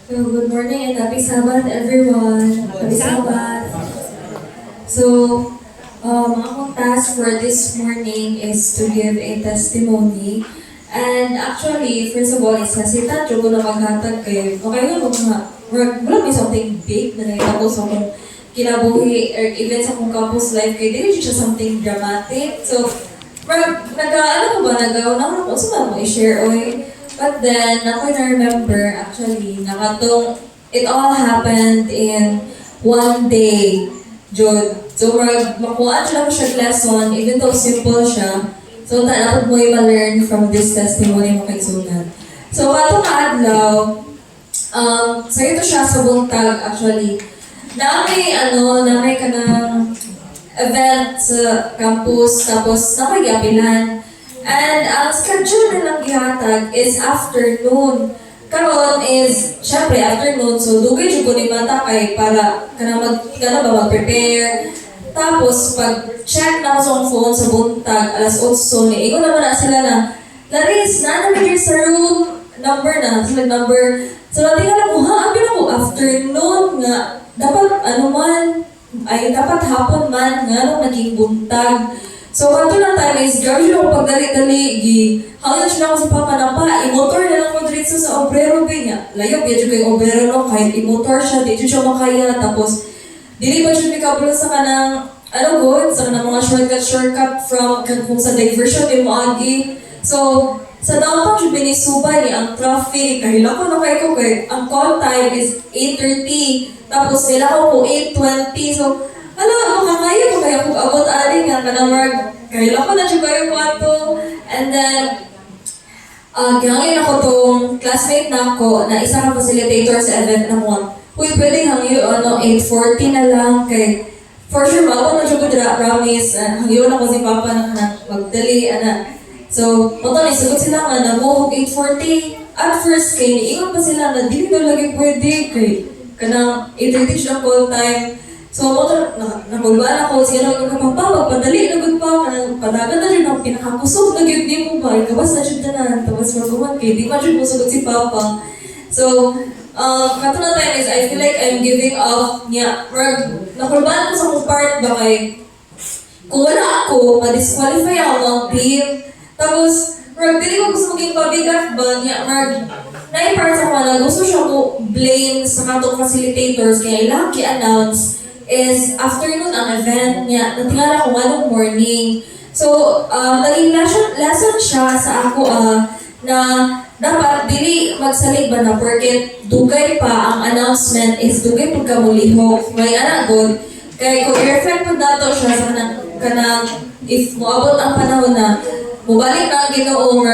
So, good morning and happy Sabbath, everyone. Happy Sabbath. So, akong task for this morning is to give a testimony. And actually, first of all, isa si Tacho ko na maghatag kayo. Okay nga wala may something big na nakita ko sa akong kinabuhi or even sa akong campus life kay dili siya something dramatic. So, nag-ano ko ba, nag-una ko sa mo i-share oy. But then, ako na-remember, actually, it all happened in one day, Jod. So, makuhaan lang siya lesson, even though simple siya. So, dapat mo i-learn from this testimony mo kay Sunan. So, atong adlaw, so ito siya sa buntag, actually. Namay ka ng event sa campus, tapos napag-iapilan. And ang schedule nilang gihatag is afternoon. Karon is, syempre, afternoon. So, dugay jud ko ni mata kay para mag-prepare. Tapos, pag-check na ko sa phone sa buntag, alas 8 ni, ingon naman na sila na, Laris, namin sa room number na. Sila number. So, tingnan mo, abi na ko, afternoon nga. Dapat, dapat hapon man, nga, naging buntag. So, kanto lang time is, grabe lang ako pagdali-dali, hanggang siya ako si Papa na pa, i-motor na lang ko diretso sa obrero, niya. Layo, medyo kay obrero, no? Kahit i-motor siya, di siya makaya, tapos, dili ba siya mikablo sa kanang, sa kanang mga shortcut from, kung sa diversion, may moagi. So, sa downtown siya binisubay ni, ang traffic, kahila ko na kayo kay, ang call time is 8:30, tapos nila ko 8:20, so, makakaya ko kaya kung abot aling nga kanamag, kahila ko na siya kayo kwanto. And then, kailangan ako tong classmate na ako na isang facilitator sa event na mo. Uy, pwede hangyo, 8:40 na lang kay, for sure, maabot na siya ko dira, promise. Hangyo na ko si Papa na magdali, So, isugot sila nga na mo, 8:40. At first, kay niingon pa sila na di daw lagi pwede kay kanang 8:30 siya call time. So, nagulbaan ako, sige na magpapapawag, padali, nagod pa, padagan na rin ang pinakakusog na gyud nimo ba, ikawas na siya tanan, tapos magawan kay, di man siya musugot si Papa. So, kato na time is, I feel like I'm giving up niya. Nagulbaan ko sa kong part ba kay, kung wala ako, ma-disqualify ako ng team. Tapos, dili ko gusto maging pabigat ba niya, na-impart sa mga gusto siya ko blame sa katong facilitators, kaya ilang ki-announce, is afternoon ang event niya. Natingala ko anong morning. So, naging lesson siya sa ako na dapat dili magsalig ba na porque dugay pa ang announcement is dugay pagkamulihok. May anagod. Kaya kung i-reflect po dato siya sa kanang if moabot ang panahon na mubalik na ang Ginoo,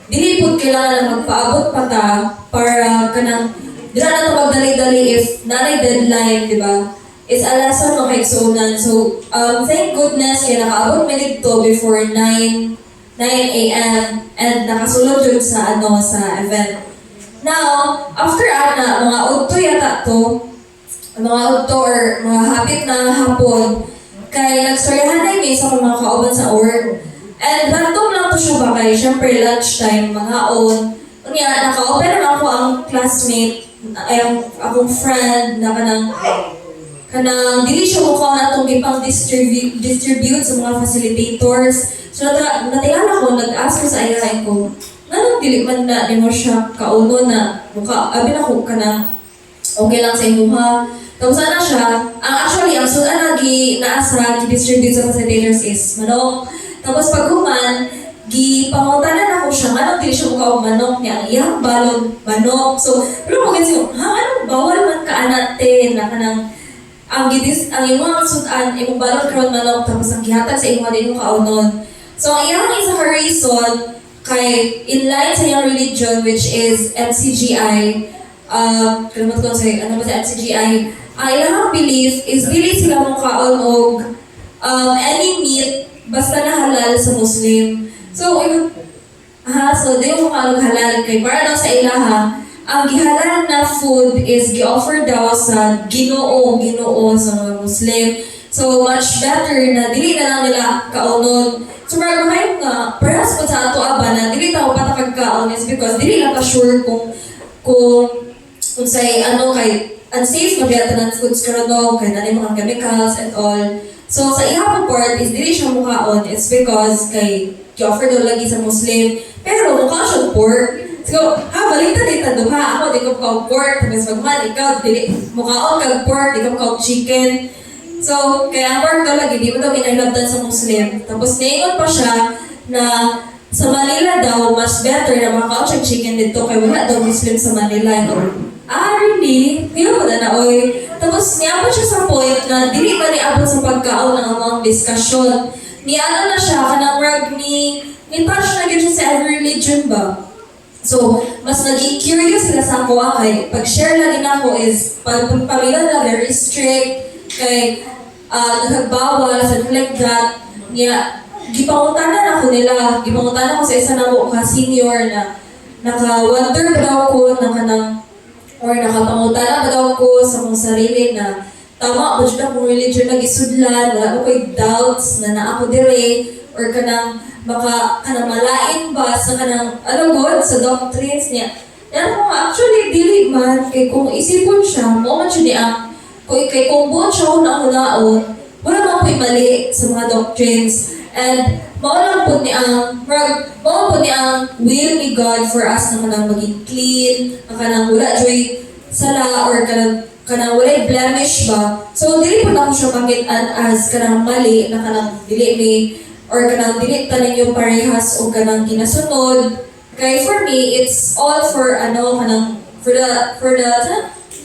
dili po kailangan na magpaabot pa ta para kanang dila na ito magdali-dali if nanay deadline, di ba? It's a lesson no kay Sunan. So, thank goodness kaya nakaabot mi dito before 9 a.m. and nakasulod yun sa sa event. Now, after mga udto yata to, mga udto or mga hapit na hapon, kay nagstoryahan na yung sa mga kauban sa work. And random lang to siya ba kay, syempre lunchtime, mga on. Kunya, naka-open ako ang classmate, akong friend na kanang dili siya mukha na itong ipang distribute sa mga facilitators. So, natingala ko, nag-ask ko sa ayahay ko, nanong dili man na di mo siya kauno na mukha, abi na ko ka na okay lang sa imuha. Tapos sana siya, actually, ang sudan na naasa, distribute sa facilitators is manok. Tapos pag human, panguntanan ako siya, anong dili siya mukha o manok niya, ang iyang balon, manok. So, pero mo kasi, anong bawal man ka anatin na kanang ang imong sudan, imong balon karon manok, tapos ang gihatag sa imong din mo kaunon. So, ang iyang isa ka reason, kay in line sa iyang religion, which is MCGI, kalimot ko sa ano ba sa MCGI, ang iyang belief is dili sila mong kaon og any meat basta na halal sa Muslim. So, so di mo kaon halal kay para daw sa ilaha, ang gihalal na food is gi-offer daw sa Ginoo sa mga Muslim. So, much better na dili na lang nila kaunon. So, marag kayo nga, perhaps kung sa ato aba na dili tao patakag kaon is because dili lang pa sure kung kung say ano kay unsafe magyata ng foods karon no kay nanay mga chemicals and all. So sa ihang part is dili siya mukhaon, it's because kay offer daw lagi sa Muslim pero mukha siya pork. So baliktad ita duha ako di ko ka pork tapos magman ikaw dili mukhaon kag pork di ko ka chicken. So kaya ang pork daw lagi di mo daw ginahilabtan sa Muslim. Tapos niingon pa siya na sa Manila daw, mas better na makaon chicken dito kay wala daw Muslim sa Manila. Really? Pila ko na oy. Tapos niya siya sa point na dili ba niabot sa pagkaon ng among diskusyon. Ni ano na siya, kanang rag ni touch na gyud siya sa every religion ba? So, mas naging curious sila sa ako kay pag-share lagi na ako is pamilya na very strict kay nagbawa something like that. Niya gipangutanan ako nila, gipangutanan ako sa isa na mo ka senior na naka-wonder daw ko na kanang or nakapangutana ba daw ko sa mong sarili na tama ba dyan akong religion na gisudlan, wala ko ko'y doubts na ako dire or kanang kanang malain ba sa kanang God sa doctrines niya. Yan mo actually dili man kay kung isipon siya, mo man siya niya kay kung buon siya una-unaon, wala man ko'y mali sa mga doctrines. And mao po ni ang will ni God for us na kanang maging clean, na kanang wala joy sala or kanang wala blemish ba. So dili po na ko siya makitaan as kanang mali na kanang dili ni or kanang dili tanan yung parehas o kanang ginasunod. Kay for me it's all for kanang for the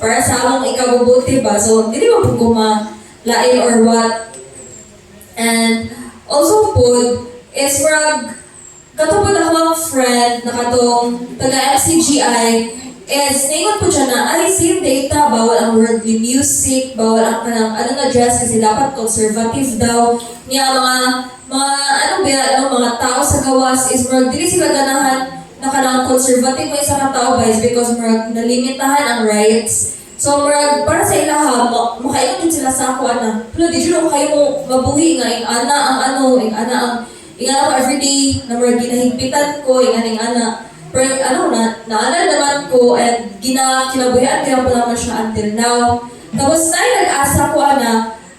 para sa among ikabubuti ba. So dili mo po lain or what. And also po, is katupod ako ang friend na katong taga-FCGI is naingon po siya na same data, bawal ang worldly music, bawal ang kanang dress kasi dapat conservative daw. Niya mga tao sa gawas is dili sila ganahan na kanang conservative mo isa ka tao ba is because nalimitahan ang rights. So, para sa ilaha, makaingon din sila sa ako, pero di sila kayo mo mabuhi nga, ang everyday, na ginahigpitan ko, pero naana naman ko, and kinabuhian kaya po naman siya until now. Tapos, nag-asa ko,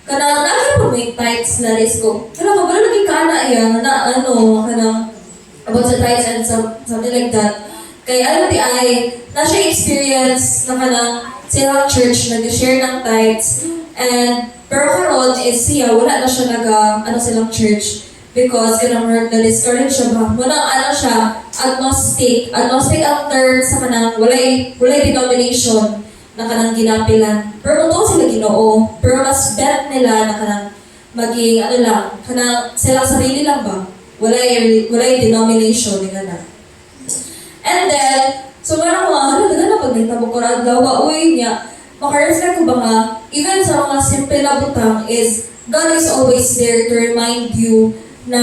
kanang naging po may tights na risk ko. Kala ko, lagi ka yan, kanang, about sa tights and something like that. Kaya na siya experience na kanang, silang church nag-share ng tithes and pero karon is siya wala na siya silang church because kanang na-discourage siya ba muna siya agnostic ang term sa kanang walay denomination na kanang ginapilan pero mo sila Ginoo pero mas bet nila na kanang maging kanang silang sarili lang ba walay denomination nga na. And then so parang na pag nagtabo ko na adlaw, niya, maka-reflect ko ba nga, even sa mga simple na butang is, God is always there to remind you na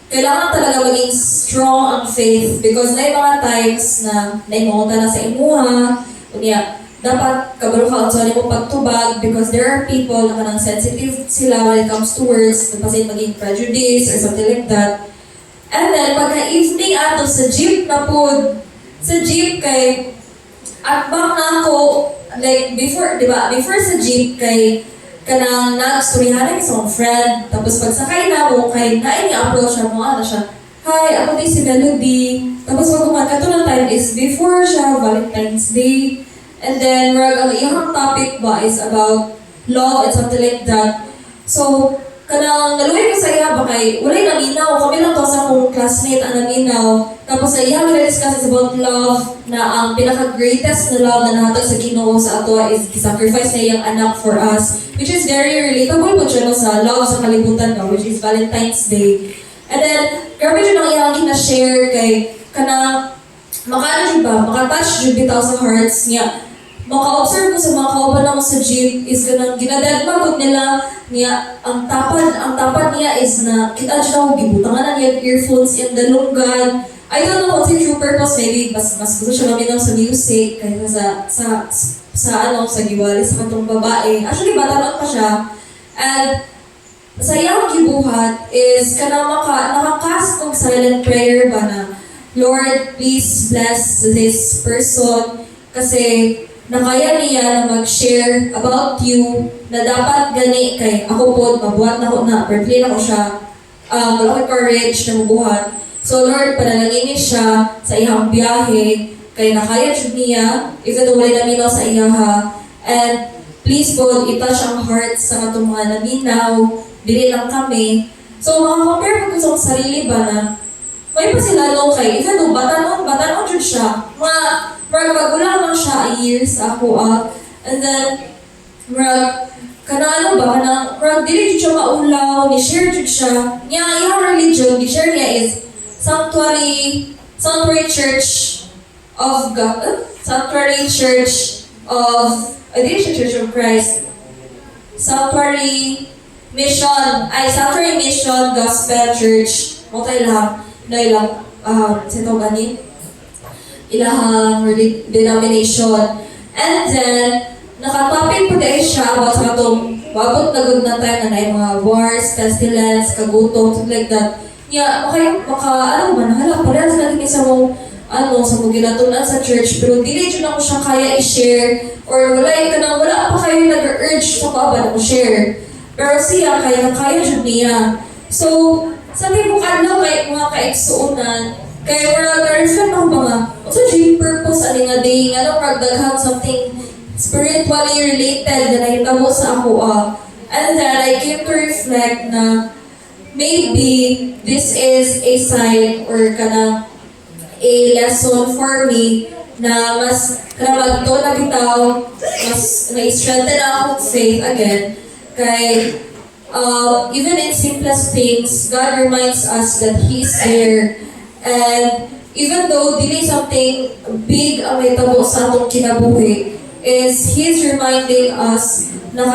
kailangan talaga maging strong ang faith because na mga times na naimungutan na sa imuha, niya, dapat kabalo ka sa mo pagtubag because there are people na kanang sensitive sila when it comes to words, kasi maging prejudice or something like that. And then, pagka-evening ato sa jeep na po, sa jeep kay, atbang na ako, like, before sa jeep kay, kanang nag-storyhan ng isang friend, tapos pagsakay na mo, kay na-approach siya mo, siya, hi, ako din si Melody. Tapos pag ng time is before siya, Valentine's Day. And then, ang iyang topic ba is about love and something like that. So, kanang naluwi ko sa iya ba kay walay naminaw kami lang to sa akong classmate ang naminaw tapos sa iya nila discuss about love na ang pinaka-greatest na love na nahatag sa Ginoo sa ato is sacrifice na iyang anak for us which is very relatable po siya sa love sa kalibutan ba which is Valentine's Day. And then grabe yun ang iyang kina-share kay kanang makatouch yun bitaw sa hearts niya. Maka-observe ko sa mga kauban naman sa jeep is ganang ginadagmagod nila niya ang tapad niya is na kita siya akong gibutangan na niya earphones in the lunggan. I don't know what's the true purpose, maybe mas gusto siya maminaw sa music kaysa sa giwali sa katong babae. Actually bata pa siya. And sa iyang gibuhat is nakakast ng silent prayer ba na Lord, please bless this person kasi nakaya niya na mag-share about you na dapat gani kay ako po, mabuhat na ko na, birthday na ko siya, malaki courage na mabuhat. So Lord, panalangin niya siya sa iyang biyahe, kay nakaya jud niya, even though wala naminaw sa iyaha. And please God, itouch ang hearts sa matong mga naminaw, dili lang kami. So makakompare mo ko sa sarili ba na, may pa sila no kay, even though batanon jud siya, magulang lang siya years ako and then kanano ba kanang dili jud siya maulaw ni share jud siya niya iyang religion di share niya is Sanctuary Church of God, Sanctuary Church of Church of Christ, Sanctuary Mission Gospel Church mo kay lang sito gani ilahang denomination. And then, nakatopic po dahil siya about sa itong wabot na good na time na mga wars, pestilence, kagutom, something like that. Alam ba, nahala, parehas natin sa mong, sa mong ginatunan sa church, pero dili dyan ako siya kaya i-share, or wala pa kayo nag-urge sa baba na share. Pero siya, kaya dyan niya. So, sabi mo kay mga kaigsuunan, kaya wala na-reflect ako mga, sa dream purpose, nga day, magdaghang something spiritually related na nakitabo sa ako. And then I came to reflect na maybe this is a sign or a lesson for me na mas magto na bitaw, mas na-strengthen akong faith again. Kay even in simplest things, God reminds us that He is there. And even though dili something big ang may tabo sa atong kinabuhi, is He's reminding us na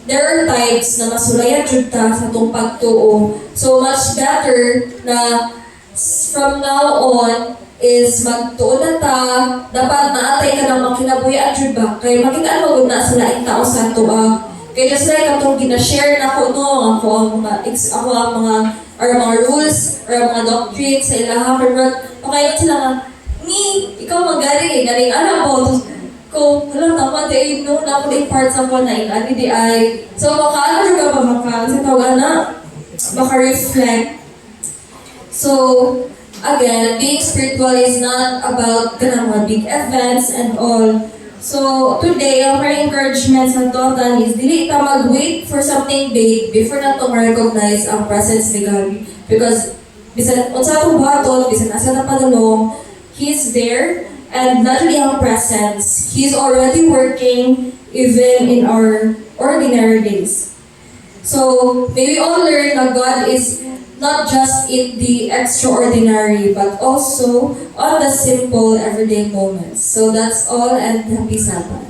there are times na masulayan jud ta sa atong pagtuo. So much better na from now on is magtuo na ta, dapat naatay ka ng makinabuhian jud ba? Kay makita mo na sa laing tao sa ato. Kaya just like atong gina-share na ko no, ako ang mga rules or mga doctrines sa ilaha, okay sila nga, ikaw galing po, kung tama di no na ako part sa ko na ingani di ay. So makaano ka ba sa tawag baka reflect. So again, being spiritual is not about mga big events and all. So today, our encouragement sa total is dili ta mag-wait for something big before na to ma-recognize ang presence ni God. Because bisan unsa atong baton, bisan asa na padulong, He's there, and not only our presence, He's already working even in our ordinary days. So may we all learn that God is not just in the extraordinary, but also on the simple everyday moments. So that's all, and happy Sabbath.